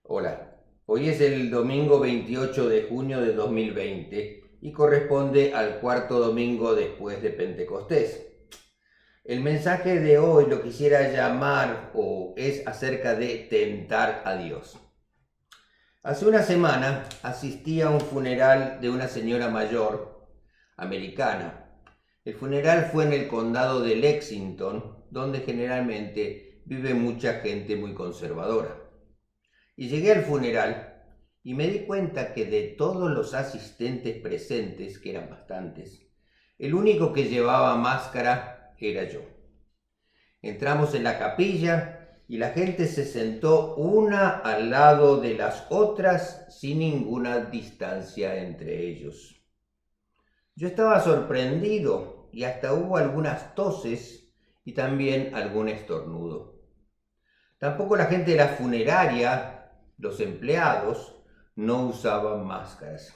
Hola, hoy es el domingo 28 de junio de 2020 y corresponde al cuarto domingo después de Pentecostés. El mensaje de hoy lo quisiera llamar o es acerca de tentar a Dios. Hace una semana asistí a un funeral de una señora mayor americana. El funeral fue en el condado de Lexington, donde generalmente vive mucha gente muy conservadora. Y llegué al funeral y me di cuenta que de todos los asistentes presentes, que eran bastantes, el único que llevaba máscara era yo. Entramos en la capilla y la gente se sentó una al lado de las otras sin ninguna distancia entre ellos. Yo estaba sorprendido y hasta hubo algunas toses y también algún estornudo. Tampoco la gente de la funeraria, los empleados, no usaban máscaras.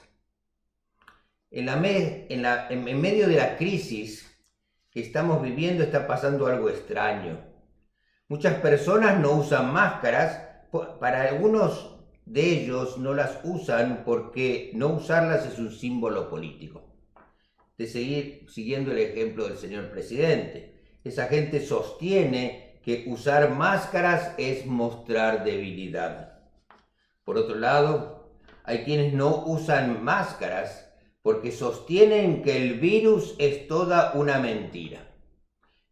En medio de la crisis que estamos viviendo está pasando algo extraño. Muchas personas no usan máscaras, para algunos de ellos no las usan porque no usarlas es un símbolo político. De seguir siguiendo el ejemplo del señor presidente. Esa gente sostiene que usar máscaras es mostrar debilidad. Por otro lado, hay quienes no usan máscaras porque sostienen que el virus es toda una mentira,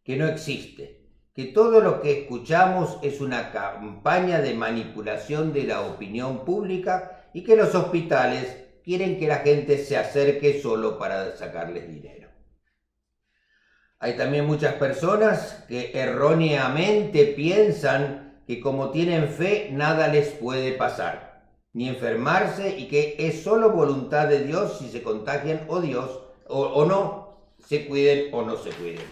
que no existe, que todo lo que escuchamos es una campaña de manipulación de la opinión pública y que los hospitales quieren que la gente se acerque solo para sacarles dinero. Hay también muchas personas que erróneamente piensan que como tienen fe nada les puede pasar, ni enfermarse, y que es solo voluntad de Dios si se contagian o no se cuiden o no se cuiden.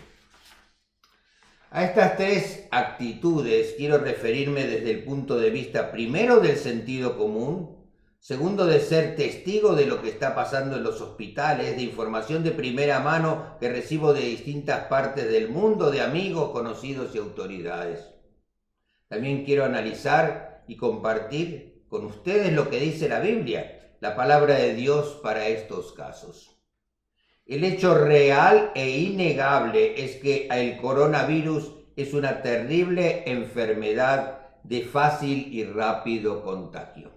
A estas tres actitudes quiero referirme desde el punto de vista primero del sentido común, segundo de ser testigo de lo que está pasando en los hospitales, de información de primera mano que recibo de distintas partes del mundo, de amigos, conocidos y autoridades. También quiero analizar y compartir con ustedes lo que dice la Biblia, la palabra de Dios para estos casos. El hecho real e innegable es que el coronavirus es una terrible enfermedad de fácil y rápido contagio.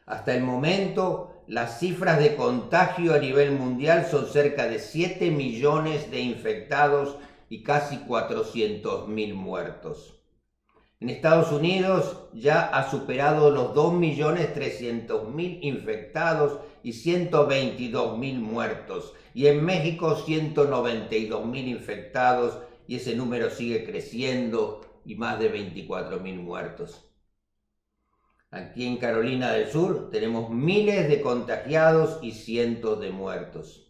Hasta el momento, las cifras de contagio a nivel mundial son cerca de 7 millones de infectados y casi 400.000 muertos. En Estados Unidos ya ha superado los 2.300.000 infectados y 122.000 muertos. Y en México 192.000 infectados y ese número sigue creciendo y más de 24.000 muertos. Aquí en Carolina del Sur tenemos miles de contagiados y cientos de muertos.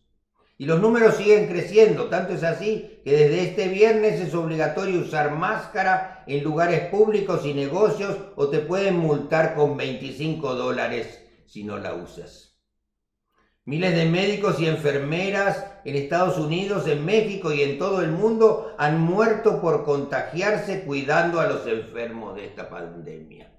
Y los números siguen creciendo, tanto es así que desde este viernes es obligatorio usar máscara en lugares públicos y negocios o te pueden multar con $25 si no la usas. Miles de médicos y enfermeras en Estados Unidos, en México y en todo el mundo han muerto por contagiarse cuidando a los enfermos de esta pandemia.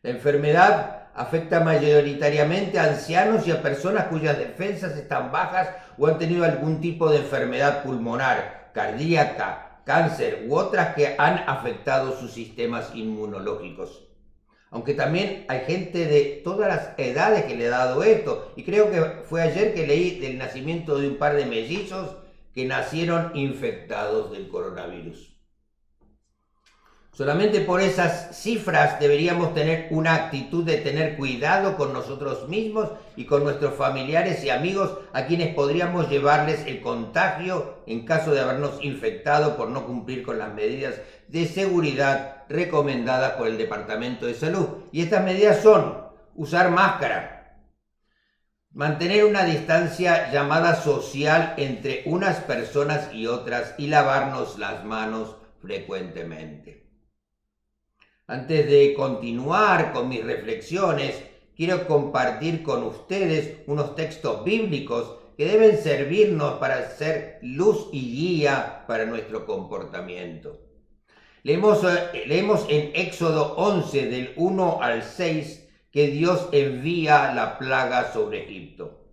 La enfermedad afecta mayoritariamente a ancianos y a personas cuyas defensas están bajas o han tenido algún tipo de enfermedad pulmonar, cardíaca, cáncer u otras que han afectado sus sistemas inmunológicos. Aunque también hay gente de todas las edades que le ha dado esto. Y creo que fue ayer que leí del nacimiento de un par de mellizos que nacieron infectados del coronavirus. Solamente por esas cifras deberíamos tener una actitud de tener cuidado con nosotros mismos y con nuestros familiares y amigos a quienes podríamos llevarles el contagio en caso de habernos infectado por no cumplir con las medidas de seguridad recomendadas por el Departamento de Salud. Y estas medidas son usar máscara, mantener una distancia llamada social entre unas personas y otras y lavarnos las manos frecuentemente. Antes de continuar con mis reflexiones, quiero compartir con ustedes unos textos bíblicos que deben servirnos para ser luz y guía para nuestro comportamiento. Leemos en Éxodo 11 del 1 al 6 que Dios envía la plaga sobre Egipto.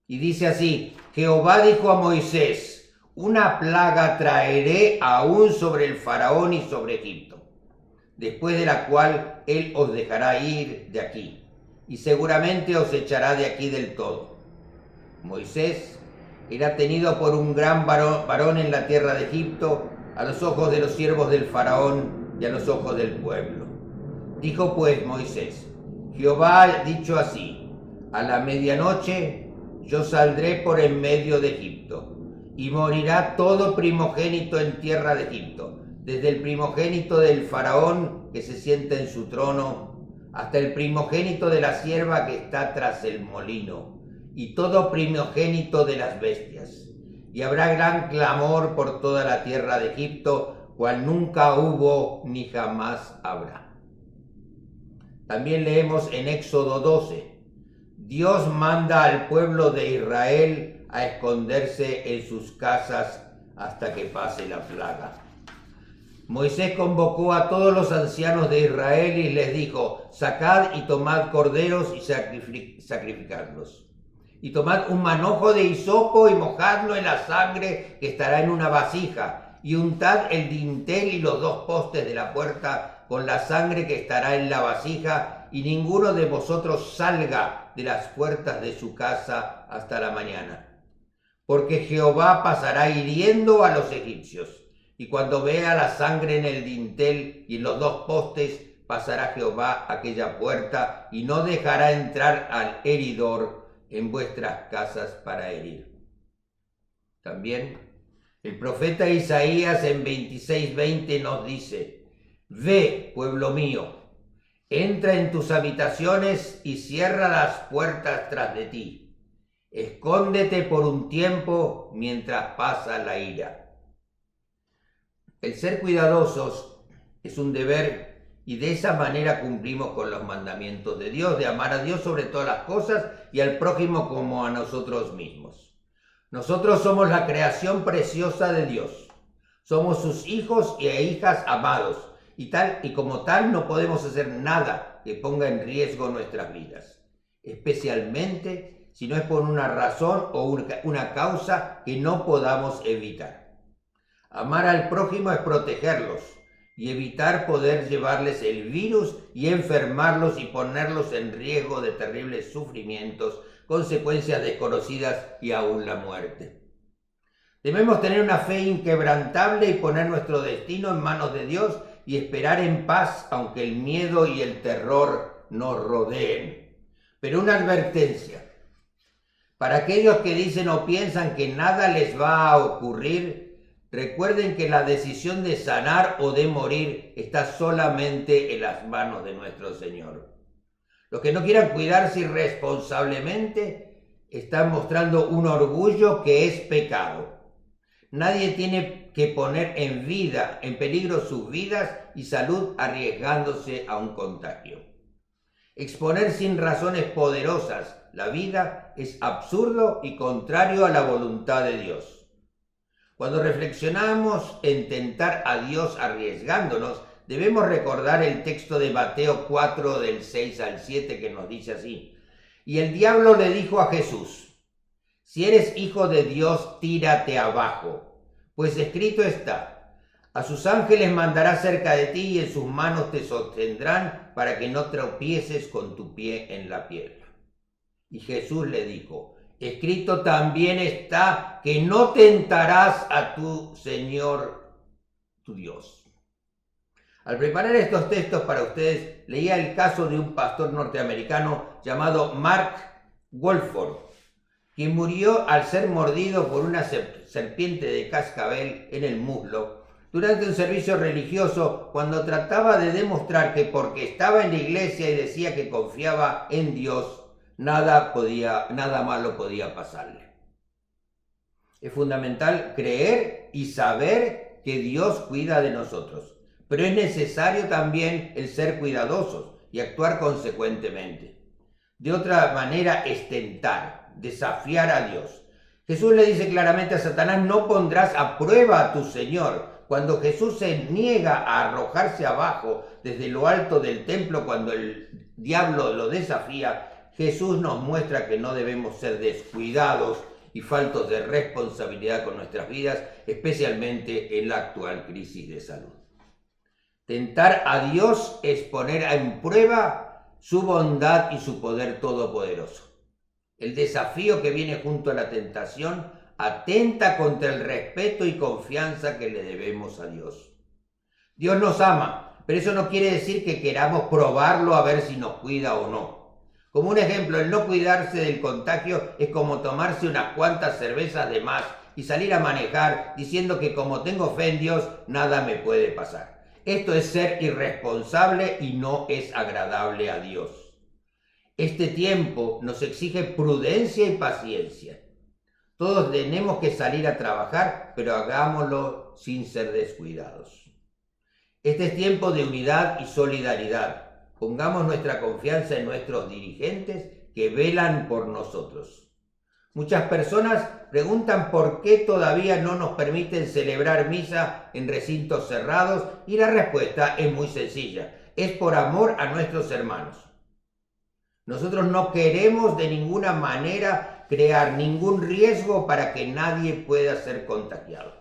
Y dice así: Jehová dijo a Moisés: una plaga traeré aún sobre el faraón y sobre Egipto, después de la cual él os dejará ir de aquí, y seguramente os echará de aquí del todo. Moisés era tenido por un gran varón en la tierra de Egipto, a los ojos de los siervos del faraón y a los ojos del pueblo. Dijo pues Moisés: Jehová ha dicho así: a la medianoche yo saldré por en medio de Egipto, y morirá todo primogénito en tierra de Egipto, desde el primogénito del faraón que se sienta en su trono, hasta el primogénito de la sierva que está tras el molino, y todo primogénito de las bestias. Y habrá gran clamor por toda la tierra de Egipto, cual nunca hubo ni jamás habrá. También leemos en Éxodo 12. Dios manda al pueblo de Israel a esconderse en sus casas hasta que pase la plaga. Moisés convocó a todos los ancianos de Israel y les dijo: sacad y tomad corderos y sacrificadlos. Y tomad un manojo de hisopo y mojadlo en la sangre que estará en una vasija, y untad el dintel y los dos postes de la puerta con la sangre que estará en la vasija, y ninguno de vosotros salga de las puertas de su casa hasta la mañana. Porque Jehová pasará hiriendo a los egipcios, y cuando vea la sangre en el dintel y en los dos postes, pasará Jehová aquella puerta y no dejará entrar al heridor en vuestras casas para herir. También el profeta Isaías en 26:20 nos dice: ve, pueblo mío, entra en tus habitaciones y cierra las puertas tras de ti. Escóndete por un tiempo mientras pasa la ira. El ser cuidadosos es un deber, y de esa manera cumplimos con los mandamientos de Dios, de amar a Dios sobre todas las cosas y al prójimo como a nosotros mismos. Nosotros somos la creación preciosa de Dios. Somos sus hijos e hijas amados, y como tal no podemos hacer nada que ponga en riesgo nuestras vidas, especialmente si no es por una razón o una causa que no podamos evitar. Amar al prójimo es protegerlos y evitar poder llevarles el virus y enfermarlos y ponerlos en riesgo de terribles sufrimientos, consecuencias desconocidas y aún la muerte. Debemos tener una fe inquebrantable y poner nuestro destino en manos de Dios y esperar en paz aunque el miedo y el terror nos rodeen. Pero una advertencia: para aquellos que dicen o piensan que nada les va a ocurrir, recuerden que la decisión de sanar o de morir está solamente en las manos de nuestro Señor. Los que no quieran cuidarse irresponsablemente están mostrando un orgullo que es pecado. Nadie tiene que poner en peligro sus vidas y salud arriesgándose a un contagio. Exponer sin razones poderosas la vida es absurdo y contrario a la voluntad de Dios. Cuando reflexionamos en tentar a Dios arriesgándonos, debemos recordar el texto de Mateo 4 del 6 al 7 que nos dice así: y el diablo le dijo a Jesús: si eres hijo de Dios, tírate abajo, pues escrito está: a sus ángeles mandará cerca de ti y en sus manos te sostendrán para que no tropieces con tu pie en la piedra. Y Jesús le dijo: escrito también está que no tentarás a tu Señor, tu Dios. Al preparar estos textos para ustedes, leía el caso de un pastor norteamericano llamado Mark Wolford, quien murió al ser mordido por una serpiente de cascabel en el muslo durante un servicio religioso, cuando trataba de demostrar que porque estaba en la iglesia y decía que confiaba en Dios, nada malo podía pasarle. Es fundamental creer y saber que Dios cuida de nosotros, pero es necesario también el ser cuidadosos y actuar consecuentemente. De otra manera es tentar, desafiar a Dios. Jesús le dice claramente a Satanás: no pondrás a prueba a tu Señor. Cuando Jesús se niega a arrojarse abajo desde lo alto del templo cuando el diablo lo desafía, Jesús nos muestra que no debemos ser descuidados y faltos de responsabilidad con nuestras vidas, especialmente en la actual crisis de salud. Tentar a Dios es poner en prueba su bondad y su poder todopoderoso. El desafío que viene junto a la tentación atenta contra el respeto y confianza que le debemos a Dios. Dios nos ama, pero eso no quiere decir que queramos probarlo a ver si nos cuida o no. Como un ejemplo, el no cuidarse del contagio es como tomarse unas cuantas cervezas de más y salir a manejar diciendo que como tengo fe en Dios, nada me puede pasar. Esto es ser irresponsable y no es agradable a Dios. Este tiempo nos exige prudencia y paciencia. Todos tenemos que salir a trabajar, pero hagámoslo sin ser descuidados. Este es tiempo de unidad y solidaridad. Pongamos nuestra confianza en nuestros dirigentes que velan por nosotros. Muchas personas preguntan por qué todavía no nos permiten celebrar misa en recintos cerrados y la respuesta es muy sencilla. Es por amor a nuestros hermanos. Nosotros no queremos de ninguna manera crear ningún riesgo para que nadie pueda ser contagiado.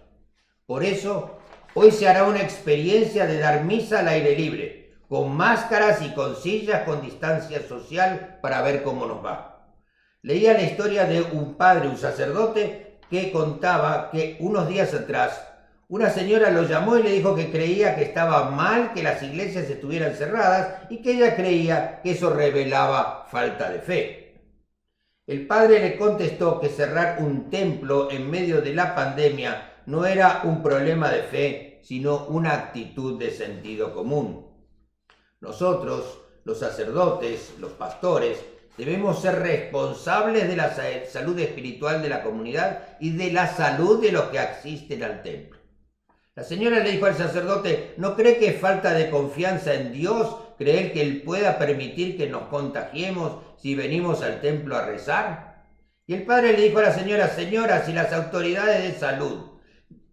Por eso, hoy se hará una experiencia de dar misa al aire libre, con máscaras y con sillas con distancia social para ver cómo nos va. Leía la historia de un padre, un sacerdote, que contaba que unos días atrás una señora lo llamó y le dijo que creía que estaba mal que las iglesias estuvieran cerradas y que ella creía que eso revelaba falta de fe. El padre le contestó que cerrar un templo en medio de la pandemia no era un problema de fe, sino una actitud de sentido común. Nosotros, los sacerdotes, los pastores, debemos ser responsables de la salud espiritual de la comunidad y de la salud de los que asisten al templo. La señora le dijo al sacerdote, ¿no cree que es falta de confianza en Dios creer que Él pueda permitir que nos contagiemos si venimos al templo a rezar? Y el padre le dijo a la señora, señora, si las autoridades de salud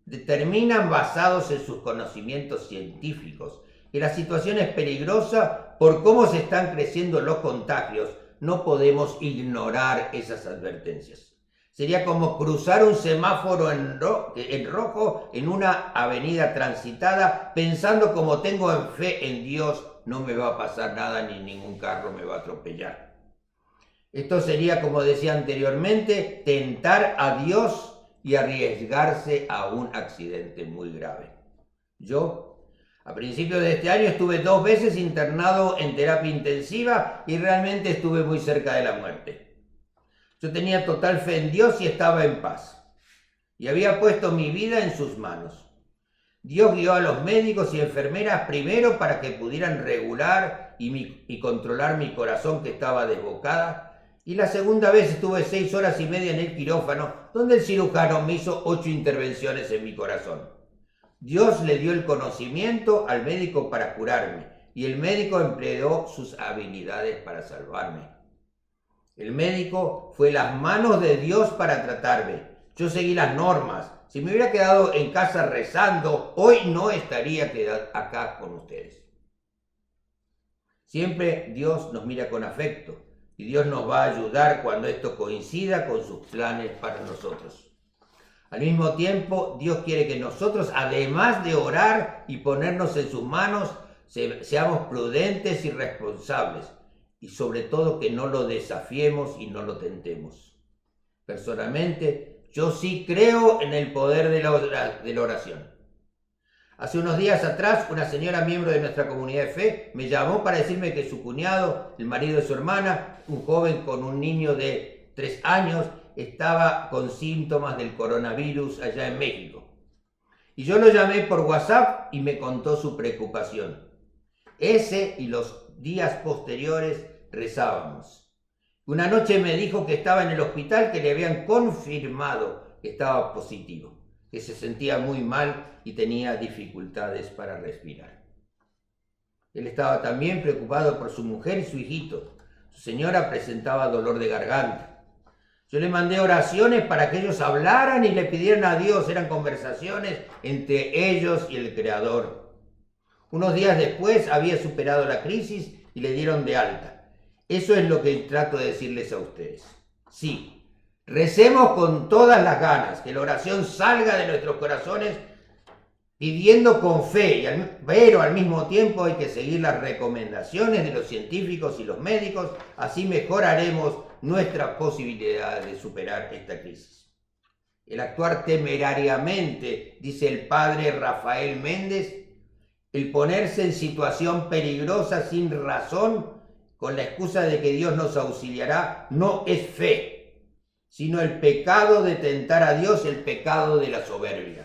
determinan basados en sus conocimientos científicos que la situación es peligrosa por cómo se están creciendo los contagios, no podemos ignorar esas advertencias. Sería como cruzar un semáforo en rojo en una avenida transitada, pensando como tengo fe en Dios, no me va a pasar nada ni ningún carro me va a atropellar. Esto sería, como decía anteriormente, tentar a Dios y arriesgarse a un accidente muy grave. Yo, a principios de este año, estuve 2 veces internado en terapia intensiva y realmente estuve muy cerca de la muerte. Yo tenía total fe en Dios y estaba en paz. Y había puesto mi vida en sus manos. Dios guió a los médicos y enfermeras primero para que pudieran regular y controlar mi corazón que estaba desbocada. Y la segunda vez estuve 6 horas y media en el quirófano, donde el cirujano me hizo 8 intervenciones en mi corazón. Dios le dio el conocimiento al médico para curarme y el médico empleó sus habilidades para salvarme. El médico fue las manos de Dios para tratarme. Yo seguí las normas. Si me hubiera quedado en casa rezando, hoy no estaría acá con ustedes. Siempre Dios nos mira con afecto y Dios nos va a ayudar cuando esto coincida con sus planes para nosotros. Al mismo tiempo, Dios quiere que nosotros, además de orar y ponernos en sus manos, seamos prudentes y responsables. Y sobre todo que no lo desafiemos y no lo tentemos. Personalmente, yo sí creo en el poder de la oración. Hace unos días atrás, una señora miembro de nuestra comunidad de fe me llamó para decirme que su cuñado, el marido de su hermana, un joven con un niño de 3 años, estaba con síntomas del coronavirus allá en México. Y yo lo llamé por WhatsApp y me contó su preocupación. Ese y los días posteriores rezábamos. Una noche me dijo que estaba en el hospital, que le habían confirmado que estaba positivo, que se sentía muy mal y tenía dificultades para respirar. Él estaba también preocupado por su mujer y su hijito. Su señora presentaba dolor de garganta. Yo le mandé oraciones para que ellos hablaran y le pidieran a Dios. Eran conversaciones entre ellos y el Creador. Unos días después había superado la crisis y le dieron de alta. Eso es lo que trato de decirles a ustedes. Sí, recemos con todas las ganas, que la oración salga de nuestros corazones pidiendo con fe, pero al mismo tiempo hay que seguir las recomendaciones de los científicos y los médicos, así mejoraremos nuestras posibilidades de superar esta crisis. El actuar temerariamente, dice el padre Rafael Méndez, el ponerse en situación peligrosa sin razón, con la excusa de que Dios nos auxiliará, no es fe, sino el pecado de tentar a Dios, el pecado de la soberbia.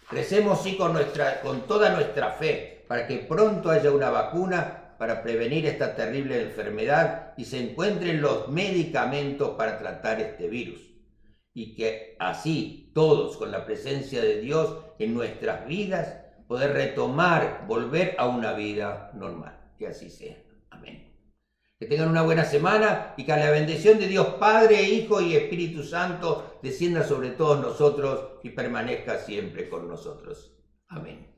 Recemos sí con toda nuestra fe para que pronto haya una vacuna para prevenir esta terrible enfermedad y se encuentren los medicamentos para tratar este virus. Y que así todos, con la presencia de Dios en nuestras vidas, poder retomar, volver a una vida normal. Que así sea. Amén. Que tengan una buena semana y que la bendición de Dios Padre, Hijo y Espíritu Santo descienda sobre todos nosotros y permanezca siempre con nosotros. Amén.